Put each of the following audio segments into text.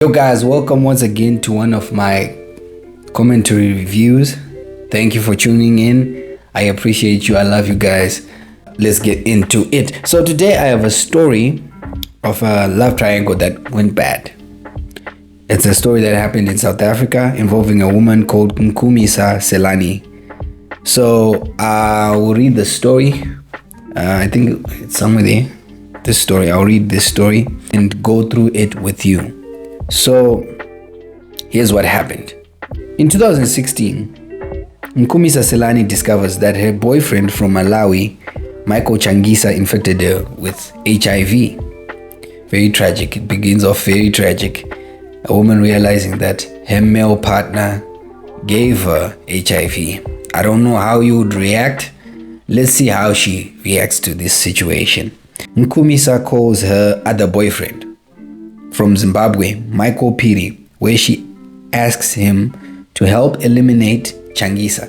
Yo guys, welcome once again to one of my commentary reviews. Thank you for tuning in. I appreciate you. I love you guys. Let's get into it. So today I have a story of a love triangle that went bad. It's a story that happened in South Africa involving a woman called Nkumisa Selani. So I will read the story. I think it's somewhere there. This story. I'll read this story and go through it with you. So here's what happened. In 2016, Nkumisa Selani discovers that her boyfriend from Malawi, Michael Changisa, infected her with HIV. Very tragic. It begins off very tragic. A woman realizing that her male partner gave her HIV. I don't know how you would react. Let's see how she reacts to this situation. Nkumisa calls her other boyfriend from Zimbabwe, Michael Piri, where she asks him to help eliminate Changisa.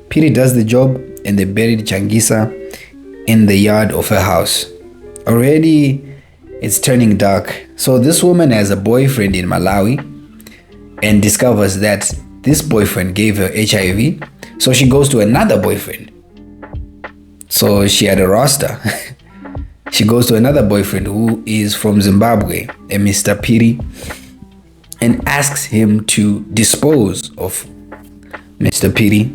Piri does the job and they buried Changisa in the yard of her house. Already it's turning dark. So this woman has a boyfriend in Malawi and discovers that this boyfriend gave her HIV. So she goes to another boyfriend. So she had a roster. She goes to another boyfriend who is from Zimbabwe, a Mr. Piri, and asks him to dispose of Mr. Piri,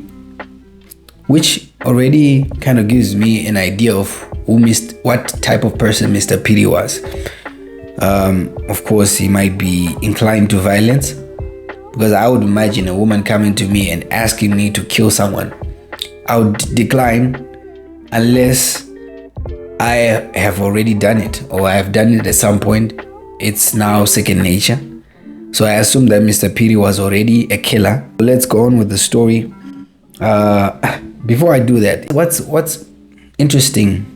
which already kind of gives me an idea of what type of person Mr. Piri was. Of course, he might be inclined to violence, because I would imagine a woman coming to me and asking me to kill someone. I would decline unless I have already done it, or I have done it at some point. It's now second nature. So I assume that Mr. Piri was already a killer. Let's go on with the story. Before I do that, what's interesting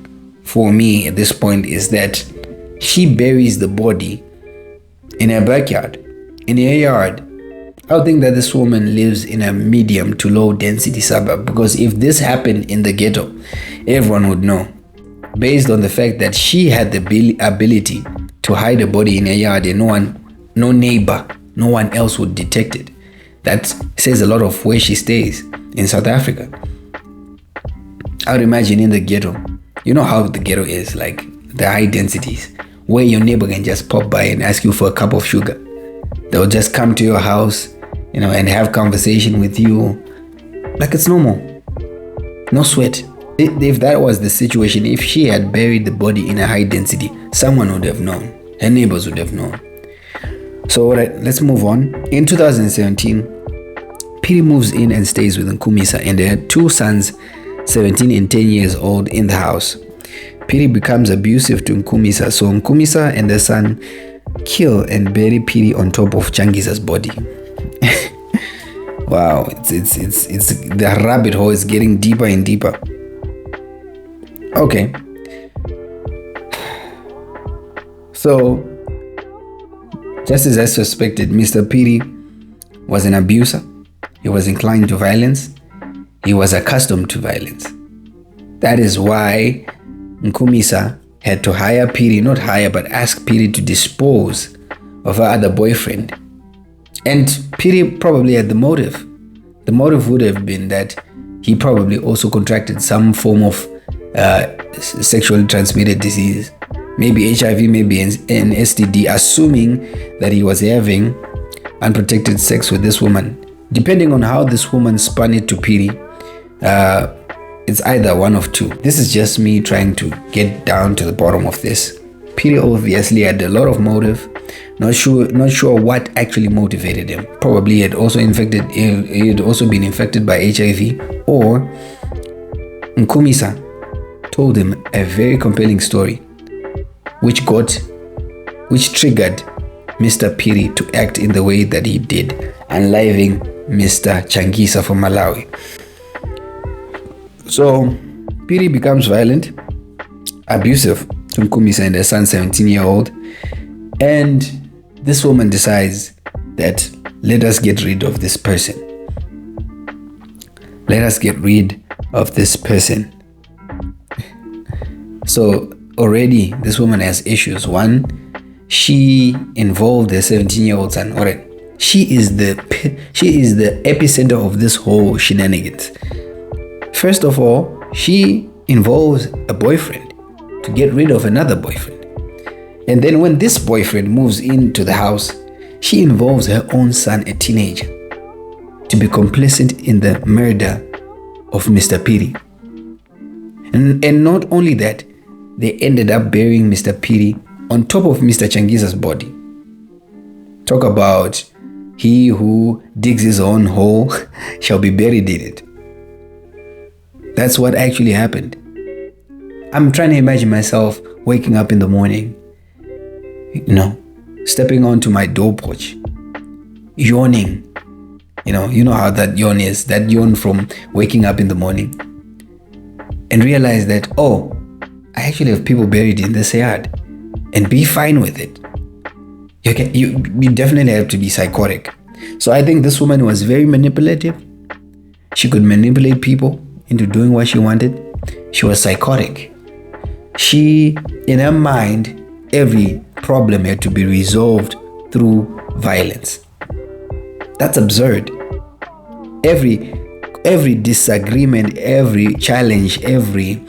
for me at this point is that she buries the body in her backyard, in her yard. I would think that this woman lives in a medium to low density suburb, because if this happened in the ghetto, everyone would know. Based on the fact that she had the ability to hide a body in a yard and no neighbor, no one else would detect it. That says a lot of where she stays in South Africa. I would imagine in the ghetto, you know how the ghetto is, like the high densities, where your neighbor can just pop by and ask you for a cup of sugar. They'll just come to your house, and have conversation with you like it's normal. No sweat. If that was the situation, if she had buried the body in a high density, someone would have known. Her neighbors would have known. So let's move on. In 2017, Piri moves in and stays with Nkumisa and their two sons, 17 and 10 years old, in the house. Piri becomes abusive to Nkumisa, so Nkumisa and the son kill and bury Piri on top of Changisa's body. Wow, it's the rabbit hole is getting deeper and deeper. Okay, so just as I suspected, Mr. Piri was an abuser. He was inclined to violence. He was accustomed to violence. That is why Nkumisa had to hire Piri, not hire, but ask Piri to dispose of her other boyfriend. And Piri probably had the motive. The motive would have been that he probably also contracted some form of sexually transmitted disease, maybe HIV, maybe an STD, assuming that he was having unprotected sex with this woman. Depending on how this woman spun it to Piri, it's either one of two. This is just me trying to get down to the bottom of this. Piri obviously had a lot of motive. Not sure what actually motivated him. Probably he had also been infected by HIV, or Nkumisa told him a very compelling story, which triggered Mr. Piri to act in the way that he did, unaliving Mr. Changisa from Malawi. So Piri becomes violent, abusive to Nkumisa and her son, 17-year-old, and this woman decides that let us get rid of this person. Let us get rid of this person. So already this woman has issues. One, she involved a 17-year-old son. All right, she is the epicenter of this whole shenanigans. First of all, she involves a boyfriend to get rid of another boyfriend. And then when this boyfriend moves into the house, she involves her own son, a teenager, to be complicit in the murder of Mr. Piri. And not only that, they ended up burying Mr. Piri on top of Mr. Changisa's body. Talk about he who digs his own hole shall be buried in it. That's what actually happened. I'm trying to imagine myself waking up in the morning, stepping onto my door porch, yawning. You know how that yawn is, that yawn from waking up in the morning, and realize that, oh, I actually have people buried in this yard, and be fine with it. You definitely have to be psychotic. So I think this woman was very manipulative. She could manipulate people into doing what she wanted. She was psychotic. She, in her mind, every problem had to be resolved through violence. That's absurd. Every disagreement, every challenge, every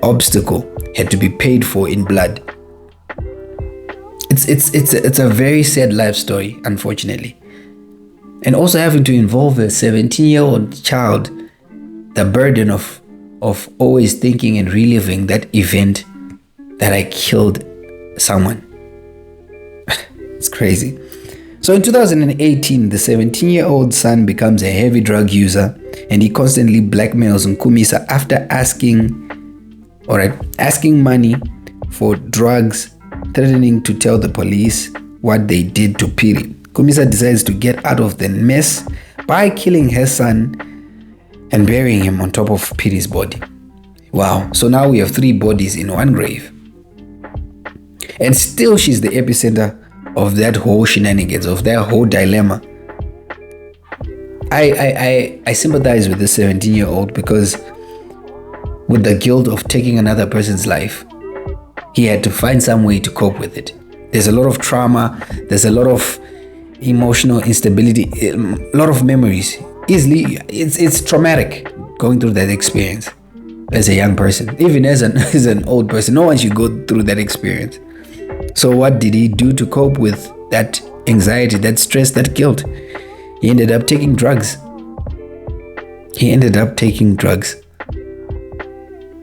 obstacle had to be paid for in blood. It's a very sad life story, unfortunately. And also having to involve a 17-year-old child, the burden of always thinking and reliving that event that I killed someone. It's crazy. So in 2018, the 17-year-old son becomes a heavy drug user, and he constantly blackmails Nkumisa after asking money for drugs, threatening to tell the police what they did to Piri. Nkumisa decides to get out of the mess by killing her son and burying him on top of Piri's body. Wow, so now we have 3 bodies in one grave. And still she's the epicenter of that whole shenanigans, of that whole dilemma. I sympathize with the 17-year-old because with the guilt of taking another person's life, he had to find some way to cope with it. There's a lot of trauma, there's a lot of emotional instability, a lot of memories. It's traumatic going through that experience as a young person, even as an old person. No one should go through that experience. So what did he do to cope with that anxiety, that stress, that guilt? He ended up taking drugs.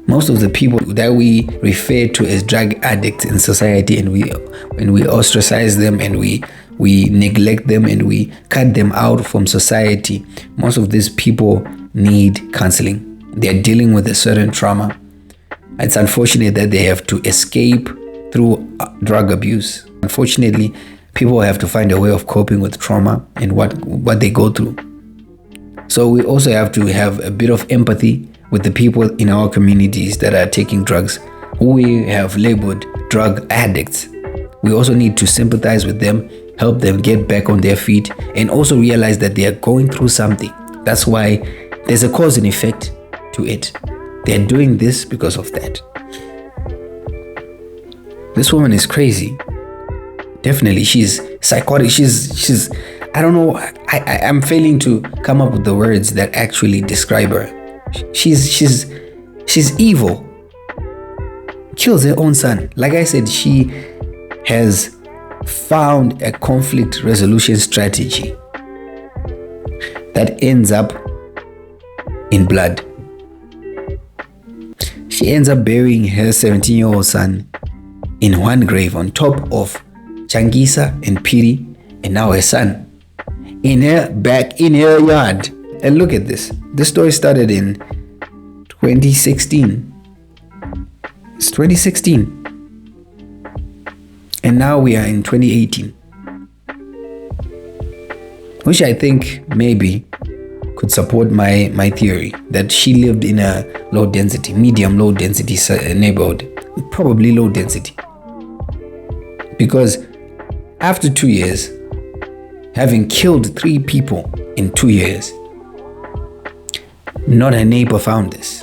Most of the people that we refer to as drug addicts in society, and we ostracize them, and we neglect them, and we cut them out from society, most of these people need counseling. They're dealing with a certain trauma. It's unfortunate that they have to escape through drug abuse. Unfortunately, people have to find a way of coping with trauma and what they go through. So we also have to have a bit of empathy with the people in our communities that are taking drugs, who we have labeled drug addicts. We also need to sympathize with them, help them get back on their feet, and also realize that they are going through something. That's why there's a cause and effect to it. They're doing this because of that. This woman is crazy. Definitely, she's psychotic. She's I don't know. I'm failing to come up with the words that actually describe her. She's evil. Kills her own son. Like I said, she has found a conflict resolution strategy that ends up in blood. She ends up burying her 17-year-old son in one grave on top of Changisa and Piri, and now her son in her yard. And look at this. This story started in 2016. It's 2016. And now we are in 2018. Which I think maybe could support my theory that she lived in a medium low density neighborhood. Probably low density. Because after 2 years, having killed 3 people in 2 years, not a neighbor found this.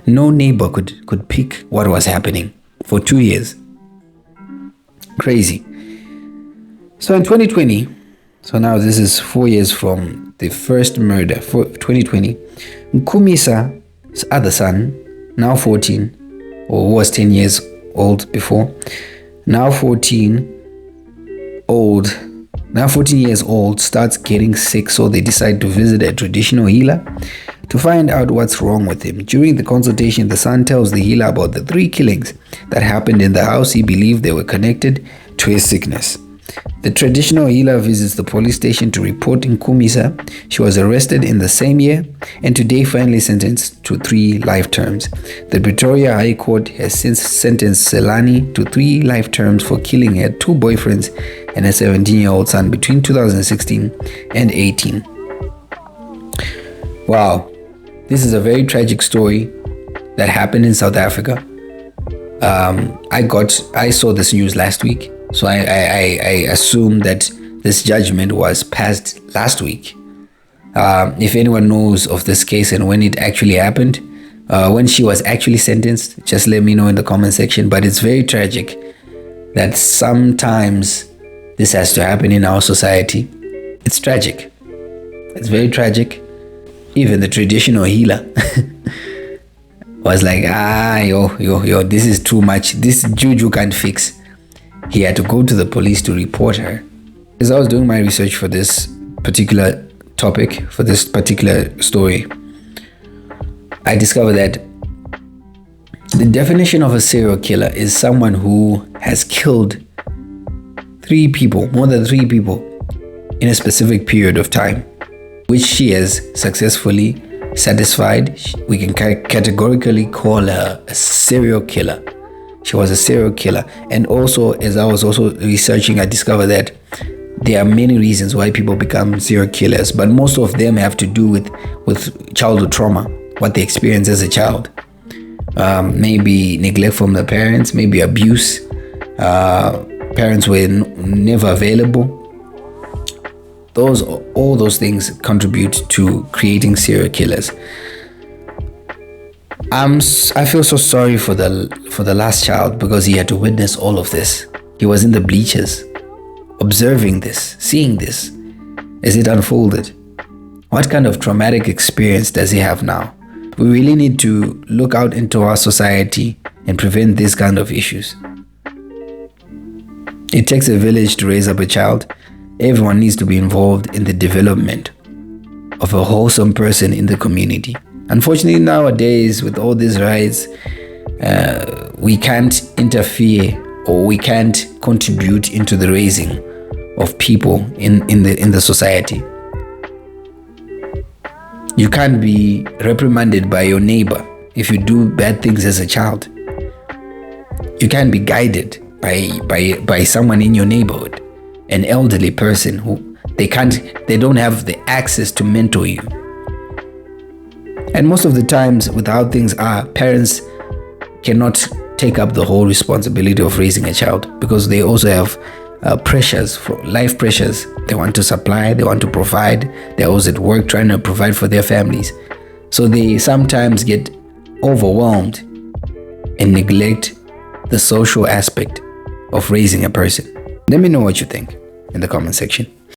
No neighbor could pick what was happening for 2 years. Crazy. So in 2020, so now this is 4 years from the first murder, for 2020, Nkumisa's other son, now 14, or was 10 years old before, now 14 years old, starts getting sick, so they decide to visit a traditional healer to find out what's wrong with him. During the consultation, the son tells the healer about the 3 killings that happened in the house. He believed they were connected to his sickness. The traditional healer visits the police station to report Nkumisa. She was arrested in the same year and today finally sentenced to 3 life terms. The Pretoria High Court has since sentenced Selani to 3 life terms for killing her 2 boyfriends and a 17-year-old son between 2016 and 18. Wow, this is a very tragic story that happened in South Africa. I saw this news last week. So I assume that this judgment was passed last week. If anyone knows of this case and when it actually happened, when she was actually sentenced, just let me know in the comment section. But it's very tragic that sometimes this has to happen in our society. It's tragic. It's very tragic. Even the traditional healer was like, yo, this is too much. This juju can't fix. He had to go to the police to report her. As I was doing my research for this particular topic, for this particular story, I discovered that the definition of a serial killer is someone who has killed 3 people, more than 3 people, in a specific period of time, which she has successfully satisfied. We can categorically call her a serial killer. She was a serial killer. And also, as I was also researching, I discovered that there are many reasons why people become serial killers, but most of them have to do with childhood trauma, what they experienced as a child. Maybe neglect from the parents, maybe abuse. Parents were never available. All those things contribute to creating serial killers. I feel so sorry for the last child because he had to witness all of this. He was in the bleachers, observing this, seeing this as it unfolded. What kind of traumatic experience does he have now? We really need to look out into our society and prevent these kind of issues. It takes a village to raise up a child. Everyone needs to be involved in the development of a wholesome person in the community. Unfortunately, nowadays, with all these rights, we can't interfere or we can't contribute into the raising of people in the society. You can't be reprimanded by your neighbor if you do bad things as a child. You can't be guided by someone in your neighborhood, an elderly person who they don't have the access to mentor you. And most of the times with how things are, parents cannot take up the whole responsibility of raising a child because they also have pressures, life pressures. They want to supply, they want to provide. They're always at work trying to provide for their families. So they sometimes get overwhelmed and neglect the social aspect of raising a person. Let me know what you think in the comment section.